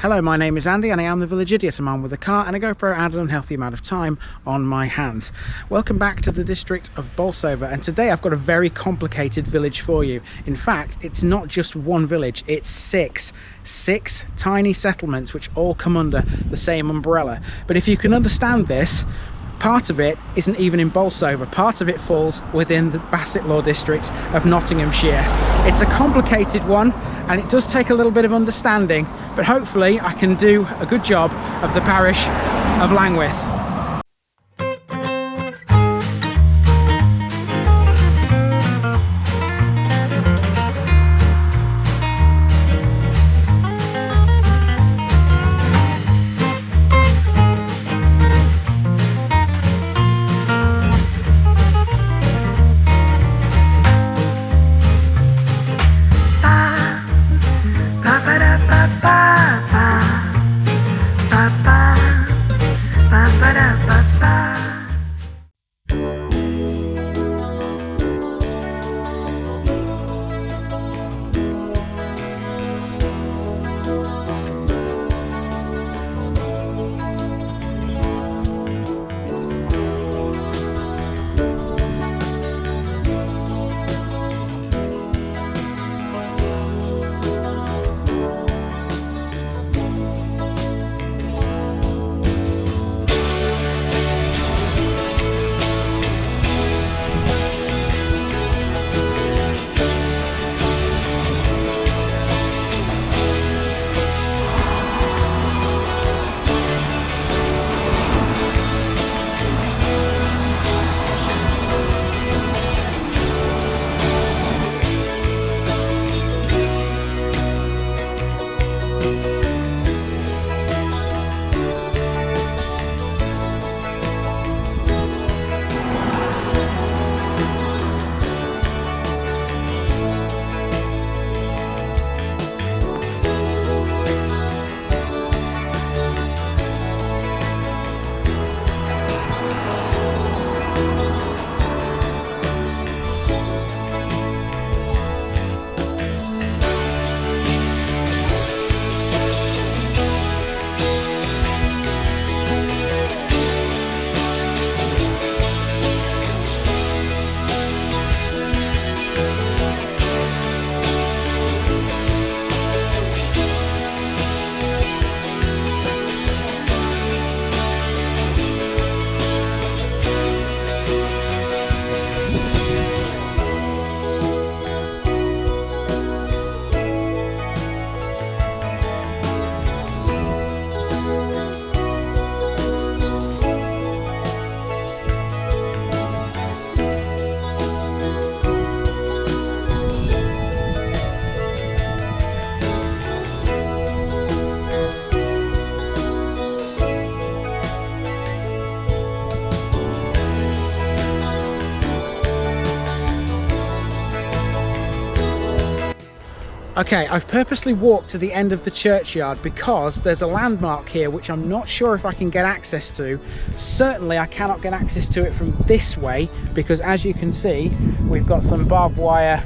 Hello, my name is Andy and I am the village idiot, a man with a car and a GoPro and an unhealthy amount of time on my hands. Welcome back to the district of Bolsover, and today I've got a very complicated village for you. In fact, it's not just one village, it's six tiny settlements which all come under the same umbrella. But if you can understand this, part of it isn't even in Bolsover, part of it falls within the Bassetlaw district of Nottinghamshire. It's a complicated one and it does take a little bit of understanding, but hopefully I can do a good job of the parish of Langwith. Okay, I've purposely walked to the end of the churchyard because there's a landmark here which I'm not sure if I can get access to. Certainly I cannot get access to it from this way because, as you can see, we've got some barbed wire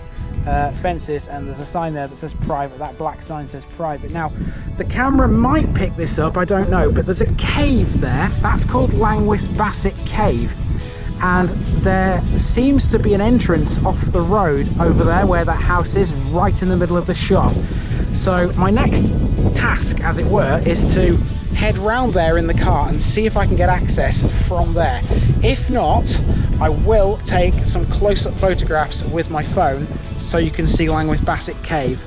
fences and there's a sign there that says private. That black sign says private. Now, the camera might pick this up, I don't know, but there's a cave there. That's called Langwith Bassett Cave. And there seems to be an entrance off the road over there where that house is, right in the middle of the shop. So my next task, as it were, is to head round there in the car and see if I can get access from there. If not, I will take some close-up photographs with my phone so you can see Langwith Bassett Cave,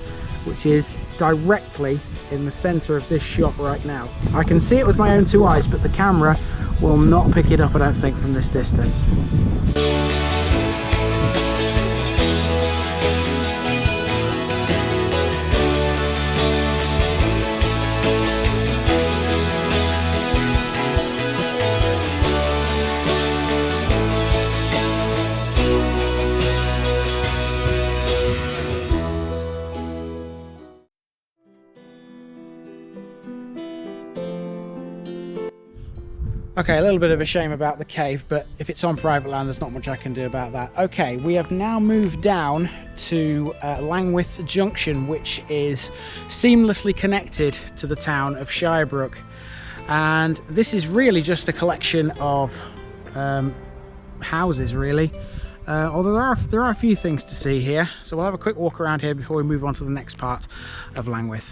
which is directly in the centre of this shop right now. I can see it with my own two eyes, but the camera will not pick it up, I don't think, from this distance. Okay, a little bit of a shame about the cave, but if it's on private land, there's not much I can do about that. Okay, we have now moved down to Langwith Junction, which is seamlessly connected to the town of Shirebrook. And this is really just a collection of houses, really. Although there are a few things to see here, so we'll have a quick walk around here before we move on to the next part of Langwith.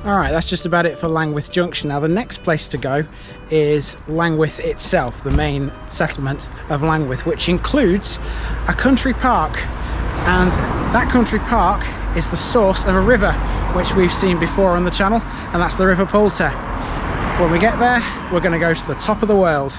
Alright, that's just about it for Langwith Junction. Now the next place to go is Langwith itself, the main settlement of Langwith, which includes a country park, and that country park is the source of a river which we've seen before on the channel, and that's the River Poulter. When we get there, we're going to go to the top of the world.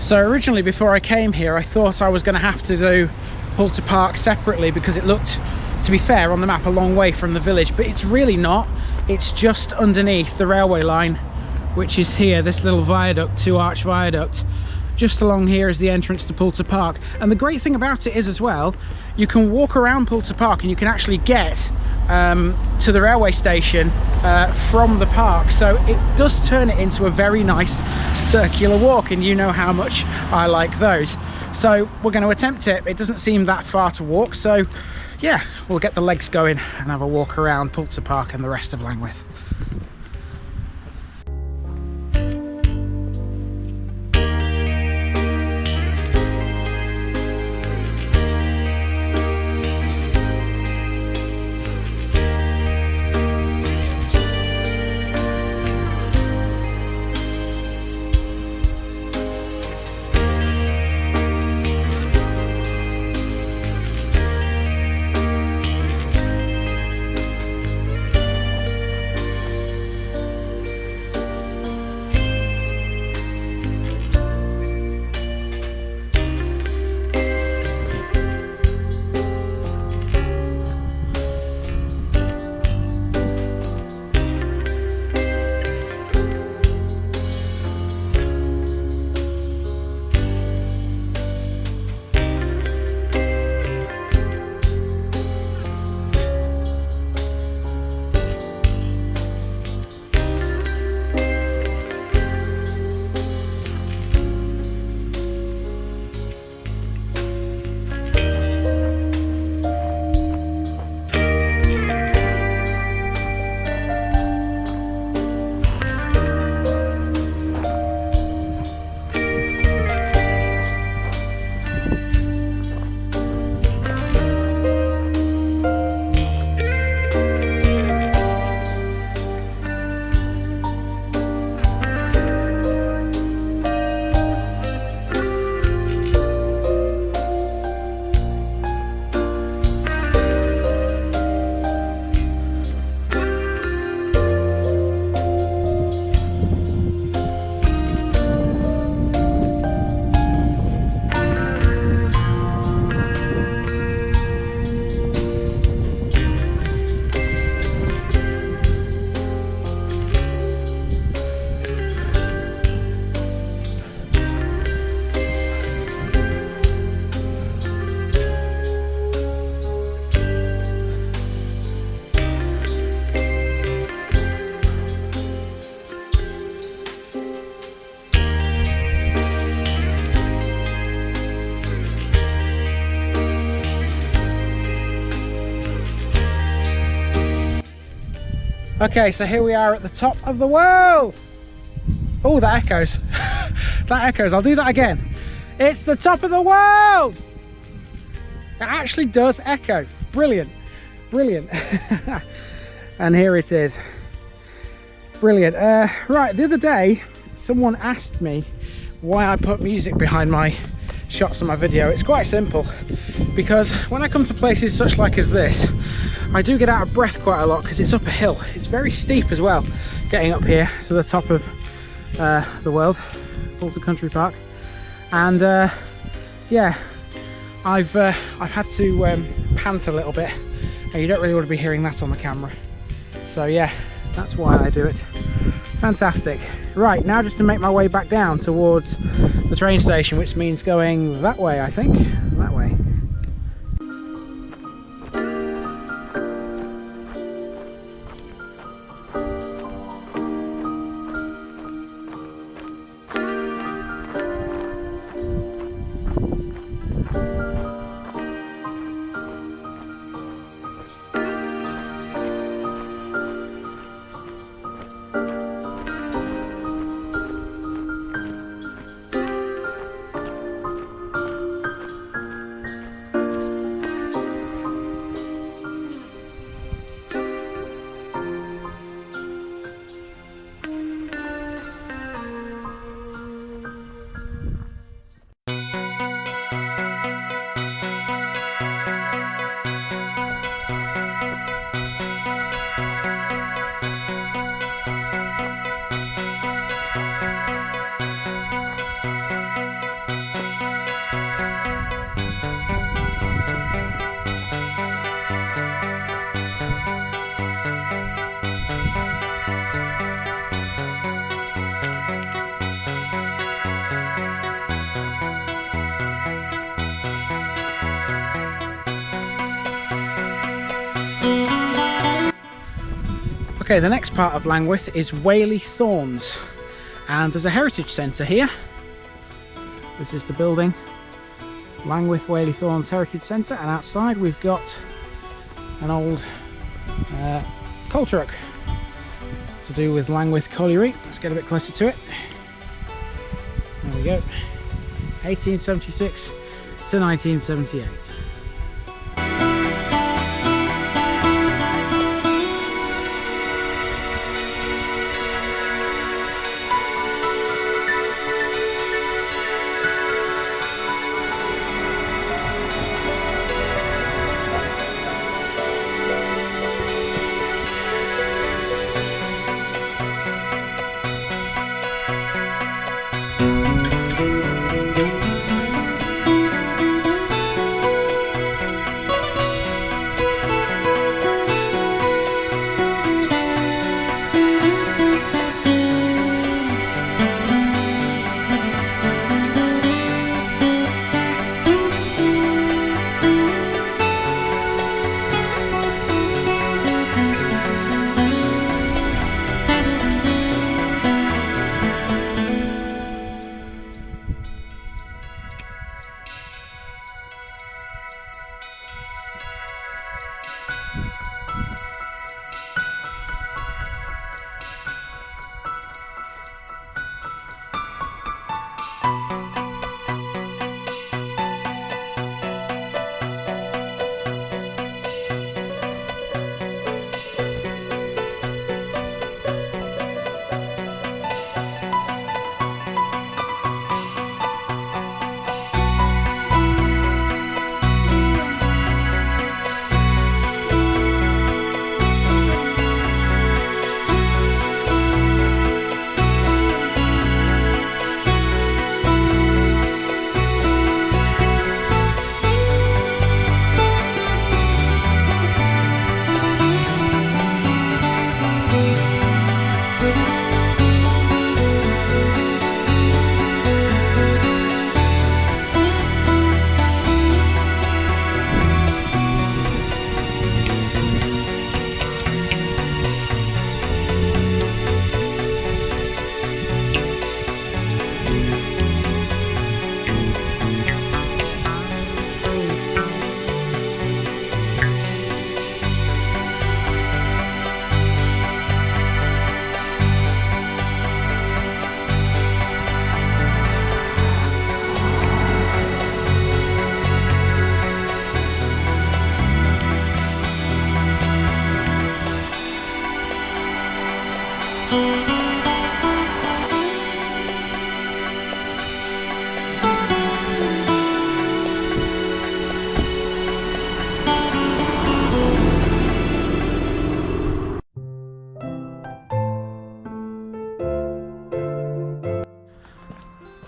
So originally, before I came here, I thought I was going to have to do Poulter Park separately because it looked, to be fair, on the map a long way from the village, but it's really not. It's just underneath the railway line, which is here, this little viaduct, two-arch viaduct. Just along here is the entrance to Poulter Park. And the great thing about it is as well, you can walk around Poulter Park and you can actually get to the railway station from the park, so it does turn it into a very nice circular walk, and you know how much I like those. So we're going to attempt it. It doesn't seem that far to walk, so yeah, we'll get the legs going and have a walk around Poulter Park and the rest of Langwith. Okay, so here we are at the top of the world. Oh, that echoes. That echoes. I'll do that again. It's the top of the world. It actually does echo. Brilliant. Brilliant. And here it is. Brilliant. Right, the other day someone asked me why I put music behind my shots of my video. It's quite simple, because when I come to places such like as this, I do get out of breath quite a lot because it's up a hill. It's very steep as well, getting up here to the top of the world, Poulter Country Park. And yeah, I've had to pant a little bit, and you don't really want to be hearing that on the camera. So yeah, that's why I do it. Fantastic. Right, now just to make my way back down towards the train station, which means going that way, I think. That way. Okay, the next part of Langwith is Whaley Thorns, and there's a heritage centre here. This is the building, Langwith Whaley Thorns Heritage Centre, and outside we've got an old coal truck to do with Langwith colliery. Let's get a bit closer to it. There we go, 1876 to 1978.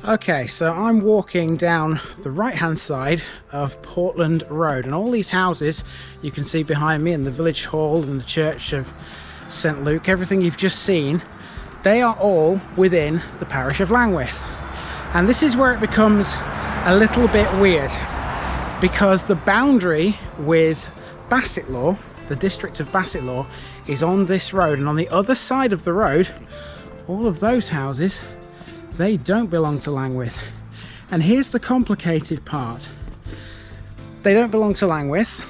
Okay, so I'm walking down the right hand side of Portland Road, and all these houses you can see behind me, and the village hall and the church of St Luke, everything you've just seen, they are all within the parish of Langwith. And this is where it becomes a little bit weird, because the boundary with Bassetlaw, the district of Bassetlaw, is on this road, and on the other side of the road, all of those houses, they don't belong to Langwith. And here's the complicated part. They don't belong to Langwith,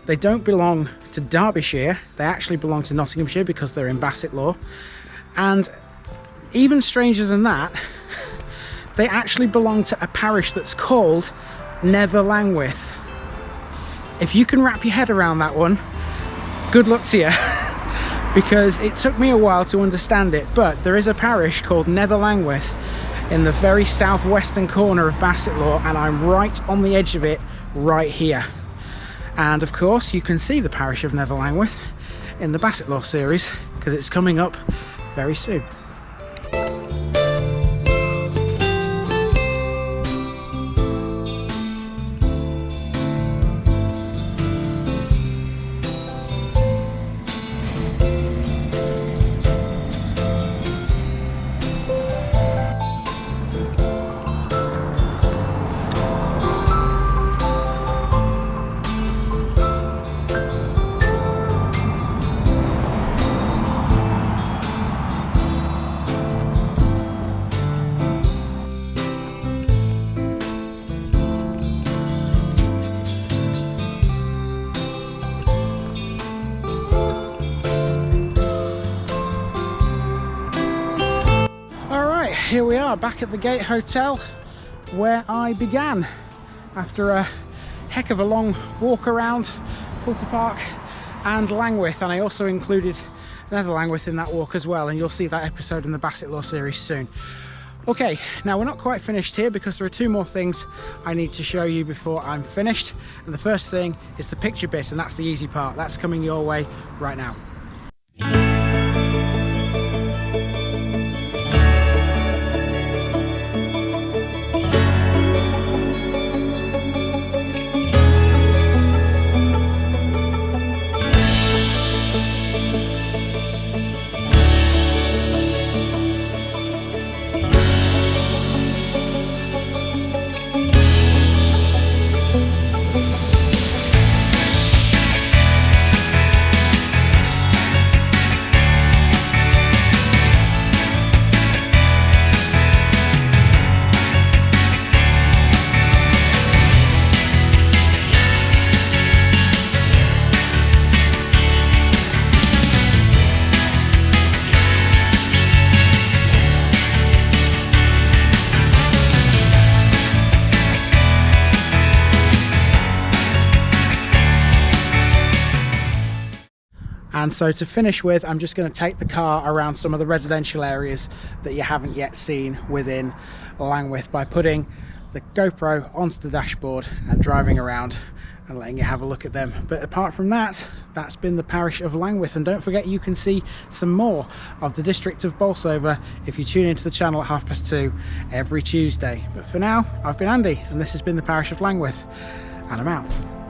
they don't belong to Derbyshire, they actually belong to Nottinghamshire because they're in Bassetlaw, and even stranger than that, they actually belong to a parish that's called Never Langwith. If you can wrap your head around that one, good luck to you, because it took me a while to understand it, but there is a parish called Never Langwith in the very southwestern corner of Bassetlaw, and I'm right on the edge of it right here. And of course you can see the parish of Never Langwith in the Bassetlaw series because it's coming up very soon. Here we are back at the Gate Hotel where I began after a heck of a long walk around Poulter Park and Langwith, and I also included Never Langwith in that walk as well, and you'll see that episode in the Bassetlaw series soon. Okay, now we're not quite finished here because there are two more things I need to show you before I'm finished, and the first thing is the picture bit, and that's the easy part. That's coming your way right now. And so to finish with, I'm just going to take the car around some of the residential areas that you haven't yet seen within Langwith by putting the GoPro onto the dashboard and driving around and letting you have a look at them. But apart from that, that's been the parish of Langwith, and don't forget you can see some more of the district of Bolsover if you tune into the channel at 2:30 every Tuesday. But for now, I've been Andy and this has been the parish of Langwith, and I'm out.